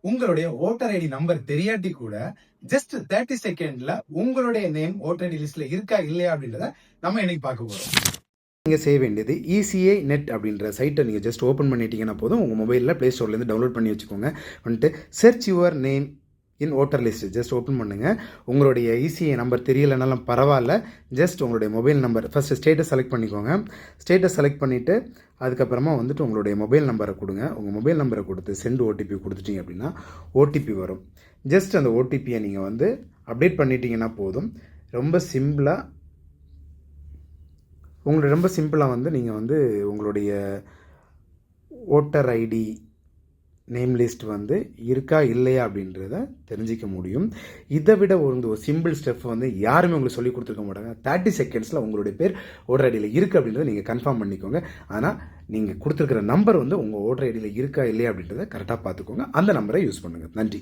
உங்களுடைய voter ID number தெரியாட்டி கூட just 30 செகண்ட்ல உங்களுடைய நேம் ஓட்டர் ஐடி லிஸ்ட்ல இருக்கா இல்லையா அப்படின்றத நம்ம இன்னைக்கு பார்க்க போறோம். நீங்கள் செய்ய வேண்டியது ECI நெட் அப்படின்ற சைட்டை நீங்கள் ஜஸ்ட் ஓப்பன் பண்ணிட்டீங்கன்னா போதும். உங்கள் மொபைலில் ப்ளே ஸ்டோர்லேருந்து டவுன்லோட் பண்ணி வச்சுக்கோங்க. வந்துட்டு search your name in voter list just open பண்ணுங்கள். உங்களுடைய ECI நம்பர் தெரியலைனாலும் பரவாயில்ல, ஜஸ்ட் உங்களுடைய mobile number first status select பண்ணிக்கோங்க. ஸ்டேட்டஸ் செலக்ட் பண்ணிவிட்டு அதுக்கப்புறமா வந்துட்டு உங்களுடைய மொபைல் நம்பரை கொடுங்க. உங்கள் மொபைல் நம்பரை கொடுத்து சென்ட் OTP கொடுத்துட்டீங்க அப்படின்னா OTP வரும். ஜஸ்ட் அந்த OTPயை நீங்கள் வந்து அப்டேட் பண்ணிட்டீங்கன்னா போதும். ரொம்ப சிம்பிளாக வந்து நீங்கள் வந்து உங்களுடைய ஓட்டர் ஐடி நேம் லிஸ்ட் வந்து இருக்கா இல்லையா அப்படின்றத தெரிஞ்சிக்க முடியும். இதை விட ஒரு சிம்பிள் ஸ்டெப் வந்து யாருமே உங்களுக்கு சொல்லி கொடுத்துருக்க மாட்டாங்க. 30 செகண்ட்ஸில் உங்களுடைய பேர் ஓட்டர் ஐடியில் இருக்குது அப்படின்றத நீங்கள் கன்ஃபார்ம் பண்ணிக்கோங்க. ஆனால் நீங்கள் கொடுத்துருக்கிற நம்பர் வந்து உங்கள் ஓட்டர் ஐடியில் இருக்கா இல்லையா அப்படின்றத கரெக்டாக பார்த்துக்கோங்க. அந்த நம்பரை யூஸ் பண்ணுங்கள். நன்றி.